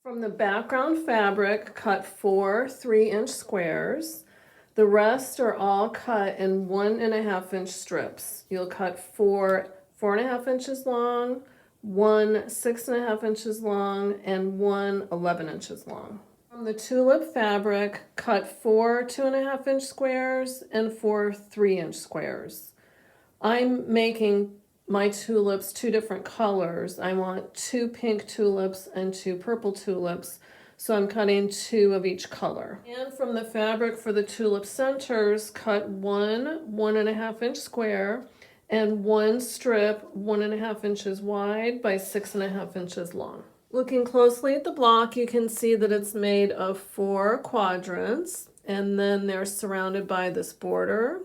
From the background fabric, cut 4 3-inch squares. The rest are all cut in 1.5-inch strips. You'll cut 4.5 inches long, 1 6.5 inches long, and 1 11 inches long. From the tulip fabric, cut 4 2.5-inch squares and 4 3-inch squares. I'm making my tulips 2 different colors. I want 2 pink tulips and 2 purple tulips, so I'm cutting 2 of each color. And from the fabric for the tulip centers, cut 1 1.5-inch square and 1 strip 1.5 inches wide by 6.5 inches long. Looking closely at the block, you can see that it's made of 4 quadrants, and then they're surrounded by this border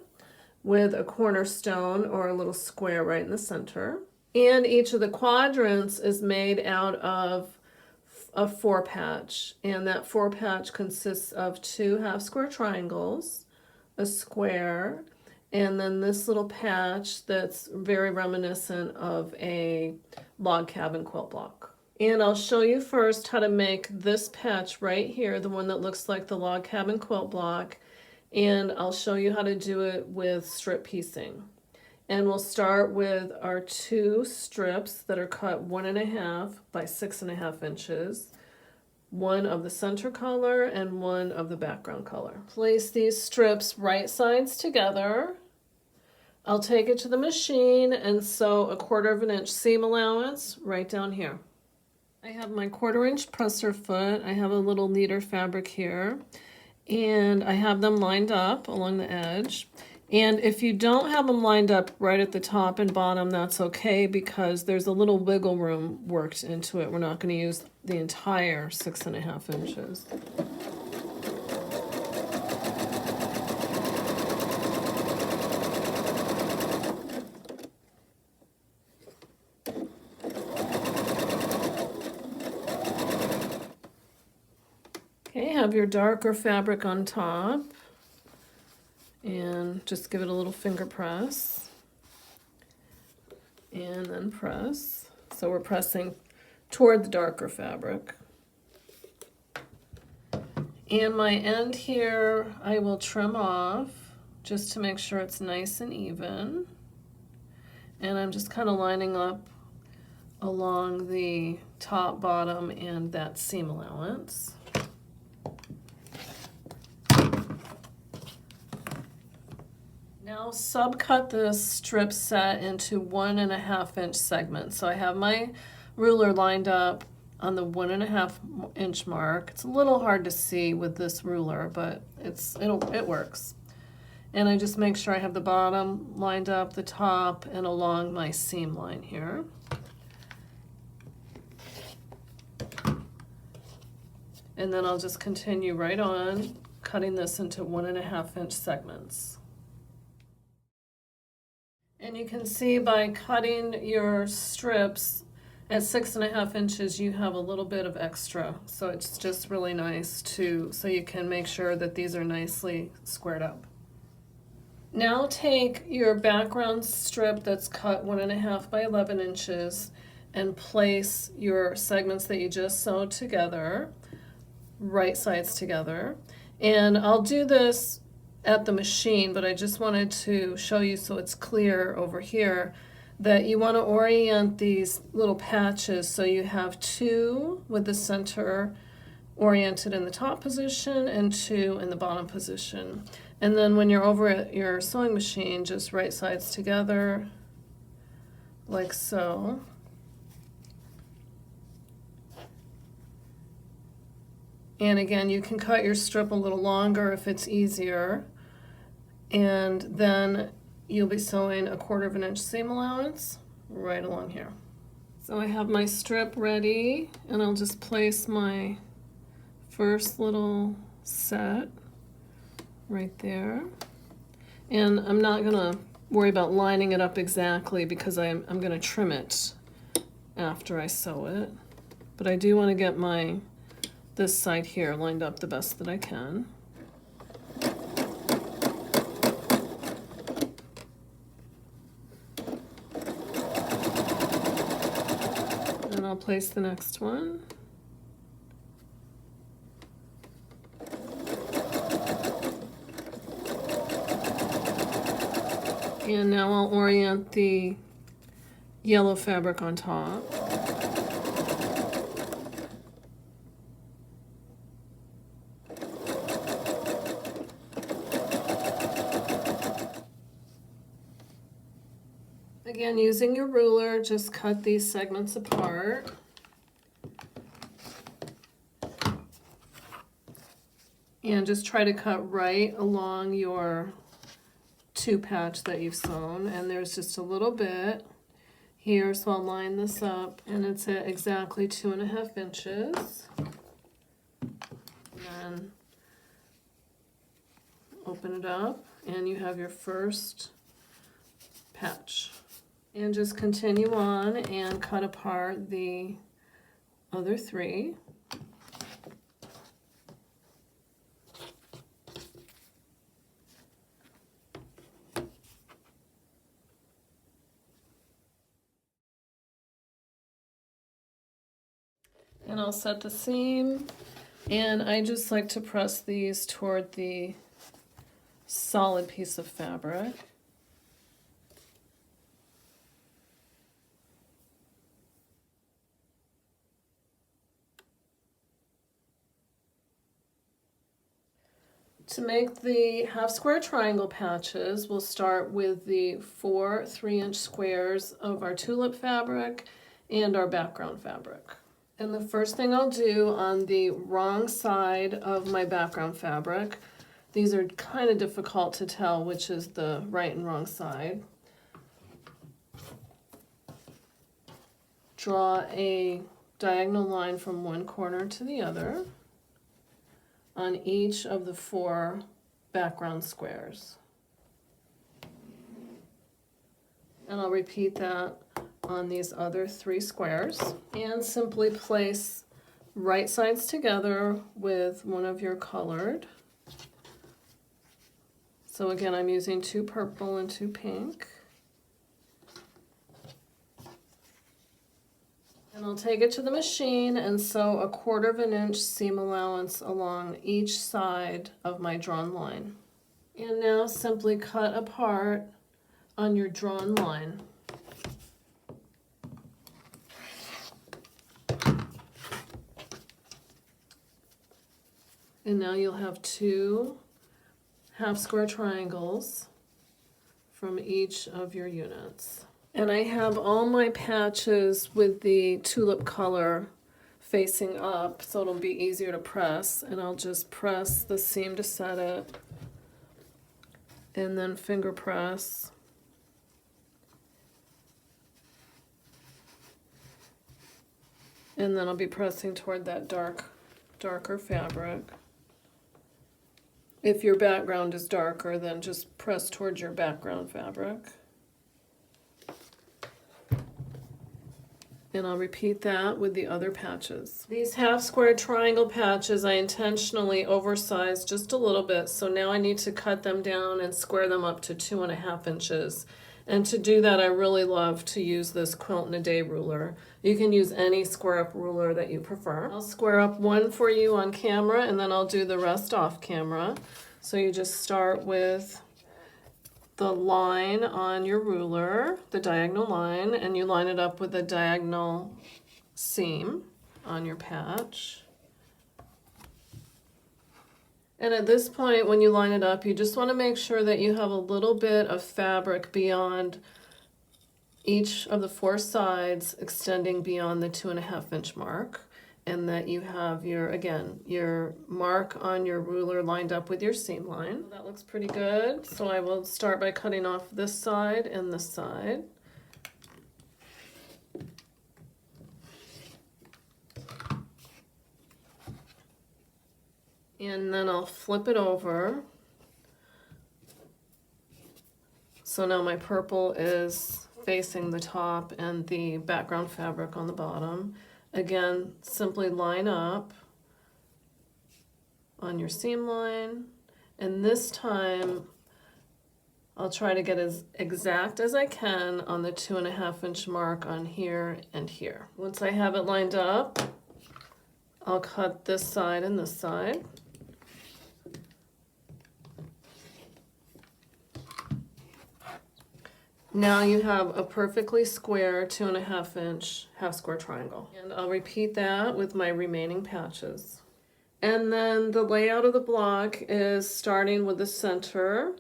with a cornerstone or a little square right in the center. And each of the quadrants is made out of a 4-patch, and that 4-patch consists of 2 half-square triangles, a square, and then this little patch that's very reminiscent of a log cabin quilt block. And I'll show you first how to make this patch right here, the one that looks like the log cabin quilt block, and I'll show you how to do it with strip piecing. And we'll start with our 2 strips that are cut 1.5 by 6.5 inches, one of the center color and one of the background color. Place these strips right sides together. I'll take it to the machine and sew a 1/4 inch seam allowance right down here. I have my 1/4 inch presser foot. I have a little leader fabric here, and I have them lined up along the edge. And if you don't have them lined up right at the top and bottom, that's okay, because there's a little wiggle room worked into it. We're not going to use the entire 6.5 inches. Okay, have your darker fabric on top, and just give it a little finger press, and then press. So we're pressing toward the darker fabric. And my end here, I will trim off just to make sure it's nice and even. And I'm just kind of lining up along the top, bottom, and that seam allowance. Now subcut this strip set into 1.5 inch segments. So I have my ruler lined up on the 1.5 inch mark. It's a little hard to see with this ruler, but it works. And I just make sure I have the bottom lined up, the top, and along my seam line here. And then I'll just continue right on, cutting this into 1.5 inch segments. And you can see by cutting your strips at 6.5 inches, you have a little bit of extra. So it's just really nice so you can make sure that these are nicely squared up. Now take your background strip that's cut 1.5 by 11 inches and place your segments that you just sewed together, right sides together. And I'll do this at the machine, but I just wanted to show you so it's clear over here that you want to orient these little patches so you have 2 with the center oriented in the top position and 2 in the bottom position. And then when you're over at your sewing machine, just right sides together like so. And again, you can cut your strip a little longer if it's easier. And then you'll be sewing a 1/4 inch seam allowance right along here. So I have my strip ready, and I'll just place my first little set right there. And I'm not gonna worry about lining it up exactly because I'm gonna trim it after I sew it. But I do want to get this side here lined up the best that I can. And I'll place the next one. And now I'll orient the yellow fabric on top. Again, using your ruler, just cut these segments apart. And just try to cut right along your two patch that you've sewn. And there's just a little bit here, so I'll line this up, and it's at exactly 2.5 inches. And then open it up, and you have your first patch. And just continue on and cut apart the other 3. And I'll set the seam, and I just like to press these toward the solid piece of fabric. To make the half square triangle patches, we'll start with the 4 3-inch squares of our tulip fabric and our background fabric. And the first thing I'll do on the wrong side of my background fabric, these are kind of difficult to tell which is the right and wrong side. Draw a diagonal line from one corner to the other on each of the 4 background squares. And I'll repeat that on these other 3 squares, and simply place right sides together with one of your colored. So again, I'm using 2 purple and 2 pink. And I'll take it to the machine and sew a 1/4 inch seam allowance along each side of my drawn line. And now simply cut apart on your drawn line. And now you'll have 2 half square triangles from each of your units. And I have all my patches with the tulip color facing up, so it'll be easier to press. And I'll just press the seam to set it, and then finger press. And then I'll be pressing toward that darker fabric. If your background is darker, then just press towards your background fabric. And I'll repeat that with the other patches. These half square triangle patches I intentionally oversized just a little bit, so now I need to cut them down and square them up to 2.5 inches. And to do that, I really love to use this Quilt in a Day ruler. You can use any square up ruler that you prefer. I'll square up one for you on camera, and then I'll do the rest off camera. So you just start with the line on your ruler, the diagonal line, and you line it up with a diagonal seam on your patch. And at this point, when you line it up, you just want to make sure that you have a little bit of fabric beyond each of the 4 sides, extending beyond the 2.5 inch mark, and that you have your, again, your mark on your ruler lined up with your seam line. That looks pretty good. So I will start by cutting off this side and this side. And then I'll flip it over. So now my purple is facing the top and the background fabric on the bottom. Again, simply line up on your seam line, and this time I'll try to get as exact as I can on the 2.5 inch mark on here and here. Once I have it lined up, I'll cut this side and this side. Now you have a perfectly square 2.5 inch half square triangle. And I'll repeat that with my remaining patches. And then the layout of the block is starting with the center,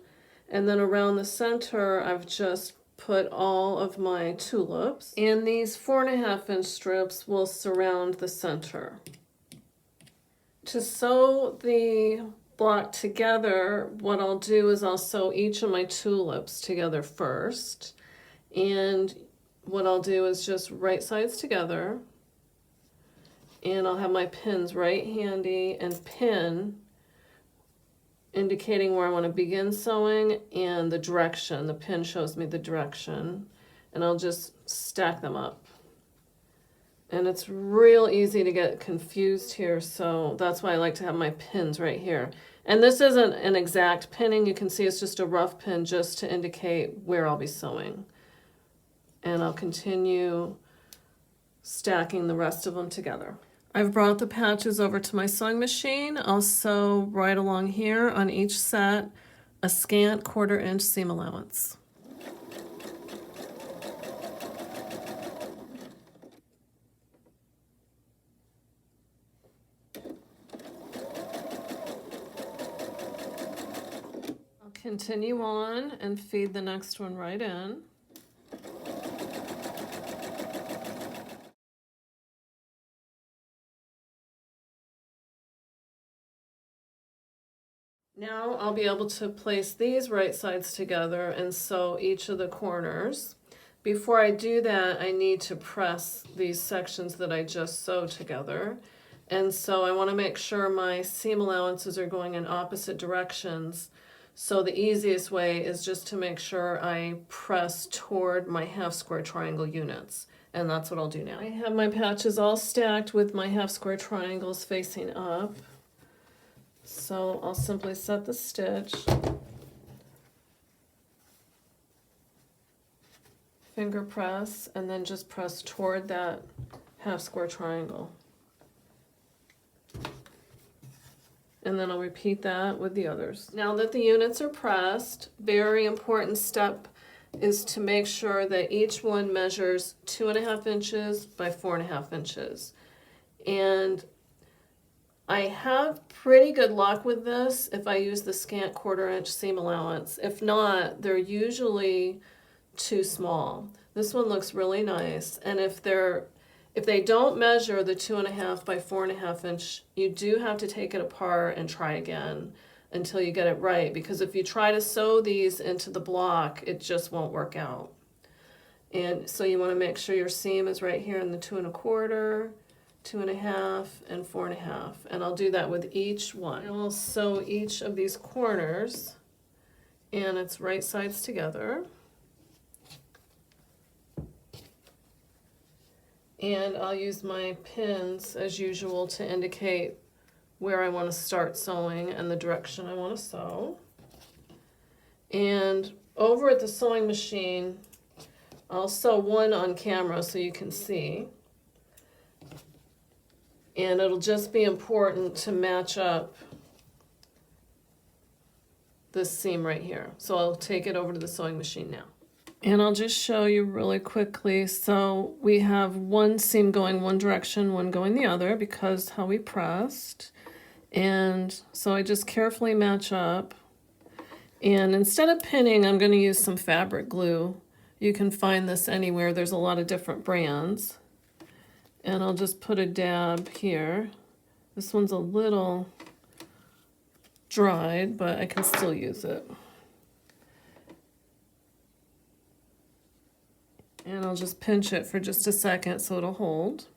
and then around the center I've just put all of my tulips, and these 4.5 inch strips will surround the center. To sew the block together, what I'll do is I'll sew each of my tulips together first, and what I'll do is just right sides together, and I'll have my pins right handy and pin indicating where I want to begin sewing and the direction. The pin shows me the direction, and I'll just stack them up. And it's real easy to get confused here, so that's why I like to have my pins right here. And this isn't an exact pinning. You can see it's just a rough pin just to indicate where I'll be sewing. And I'll continue stacking the rest of them together. I've brought the patches over to my sewing machine. I'll sew right along here on each set a scant 1/4 inch seam allowance. I'll continue on and feed the next one right in. Now I'll be able to place these right sides together and sew each of the corners. Before I do that, I need to press these sections that I just sewed together. And so I want to make sure my seam allowances are going in opposite directions. So the easiest way is just to make sure I press toward my half square triangle units. And that's what I'll do now. I have my patches all stacked with my half square triangles facing up. So I'll simply set the stitch, finger press, and then just press toward that half square triangle. And then I'll repeat that with the others. Now that the units are pressed, very important step is to make sure that each one measures 2.5 inches by 4.5 inches. And I have pretty good luck with this if I use the scant 1/4 inch seam allowance. If not, they're usually too small. This one looks really nice, and if they don't measure the 2.5 by 4.5 inch, you do have to take it apart and try again until you get it right, because if you try to sew these into the block, it just won't work out. And so you want to make sure your seam is right here in the 2.25, 2.5, and 4.5, and I'll do that with each one. And I'll sew each of these corners, and it's right sides together. And I'll use my pins as usual to indicate where I want to start sewing and the direction I want to sew. And over at the sewing machine, I'll sew one on camera so you can see. And it'll just be important to match up this seam right here. So I'll take it over to the sewing machine now. And I'll just show you really quickly. So we have one seam going one direction, one going the other, because how we pressed. And so I just carefully match up. And instead of pinning, I'm going to use some fabric glue. You can find this anywhere. There's a lot of different brands. And I'll just put a dab here. This one's a little dried, but I can still use it. And I'll just pinch it for just a second so it'll hold.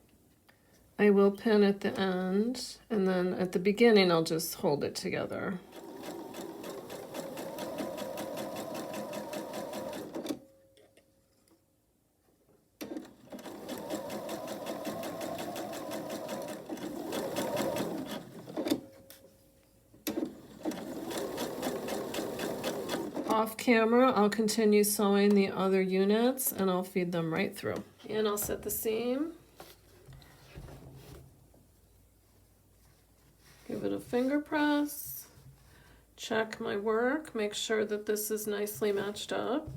I will pin at the end, and then at the beginning I'll just hold it together. Off camera, I'll continue sewing the other units and I'll feed them right through. And I'll set the seam. Give it a finger press. Check my work, make sure that this is nicely matched up.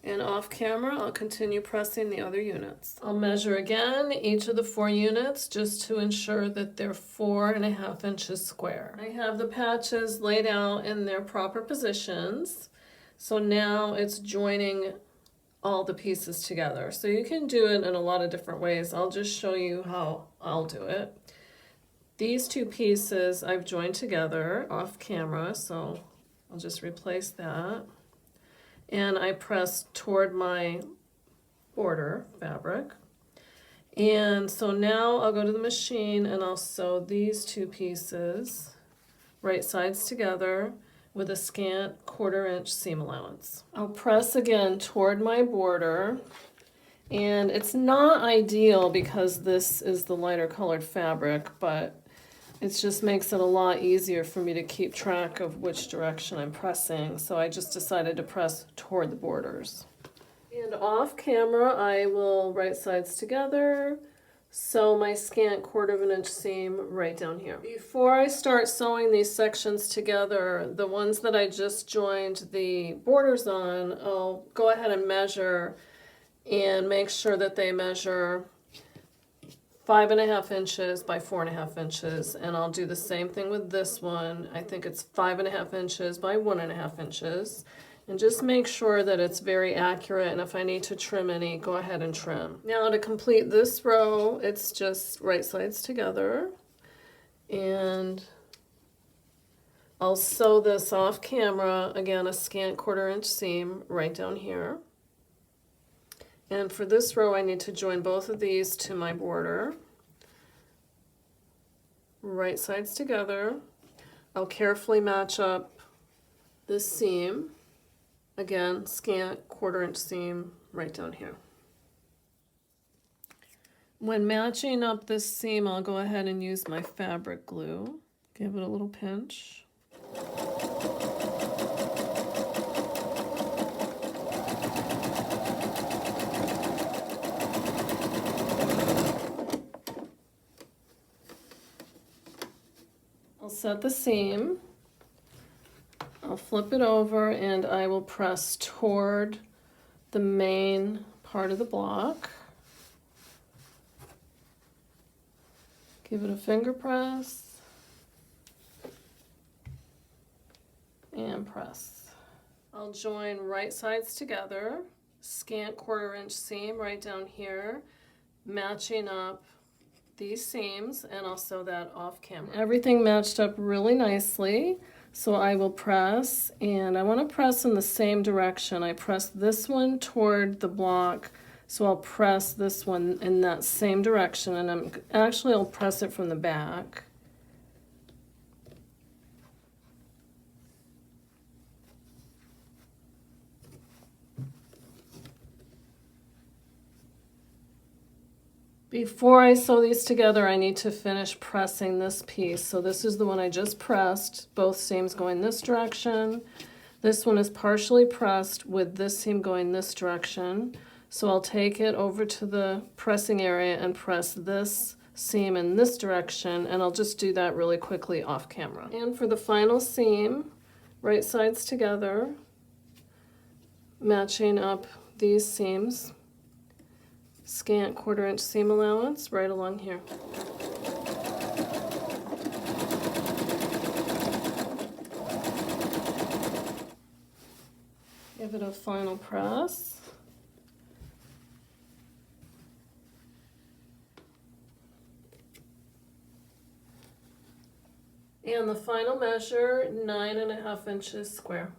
And off camera, I'll continue pressing the other units. I'll measure again each of the 4 units just to ensure that they're 4.5 inches square. I have the patches laid out in their proper positions. So now it's joining all the pieces together. So you can do it in a lot of different ways. I'll just show you how I'll do it. These 2 pieces I've joined together off camera, so I'll just replace that. And I press toward my border fabric. And so now I'll go to the machine and I'll sew these 2 pieces right sides together with a scant 1/4 inch seam allowance. I'll press again toward my border, and it's not ideal because this is the lighter colored fabric, but it just makes it a lot easier for me to keep track of which direction I'm pressing, so I just decided to press toward the borders. And off camera, I will right sides together, sew my scant 1/4 inch seam right down here. Before I start sewing these sections together, the ones that I just joined the borders on, I'll go ahead and measure and make sure that they measure 5.5 inches by 4.5 inches, and I'll do the same thing with this one. I think it's 5.5 inches by 1.5 inches, and just make sure that it's very accurate, and if I need to trim any, go ahead and trim. Now to complete this row, it's just right sides together, and I'll sew this off camera, again a scant 1/4 inch seam right down here. And for this row, I need to join both of these to my border. Right sides together. I'll carefully match up this seam. Again, scant 1/4 inch seam right down here. When matching up this seam, I'll go ahead and use my fabric glue. Give it a little pinch. Set the seam, I'll flip it over, and I will press toward the main part of the block. Give it a finger press and press. I'll join right sides together, scant 1/4 inch seam right down here, matching up these seams, and I'll sew that off camera. Everything matched up really nicely, so I will press, and I want to press in the same direction. I press this one toward the block, so I'll press this one in that same direction, and I'll press it from the back. Before I sew these together, I need to finish pressing this piece. So this is the one I just pressed, both seams going this direction. This one is partially pressed with this seam going this direction. So I'll take it over to the pressing area and press this seam in this direction, and I'll just do that really quickly off camera. And for the final seam, right sides together, matching up these seams. Scant 1/4 inch seam allowance right along here. Give it a final press. And the final measure, 9.5 inches square.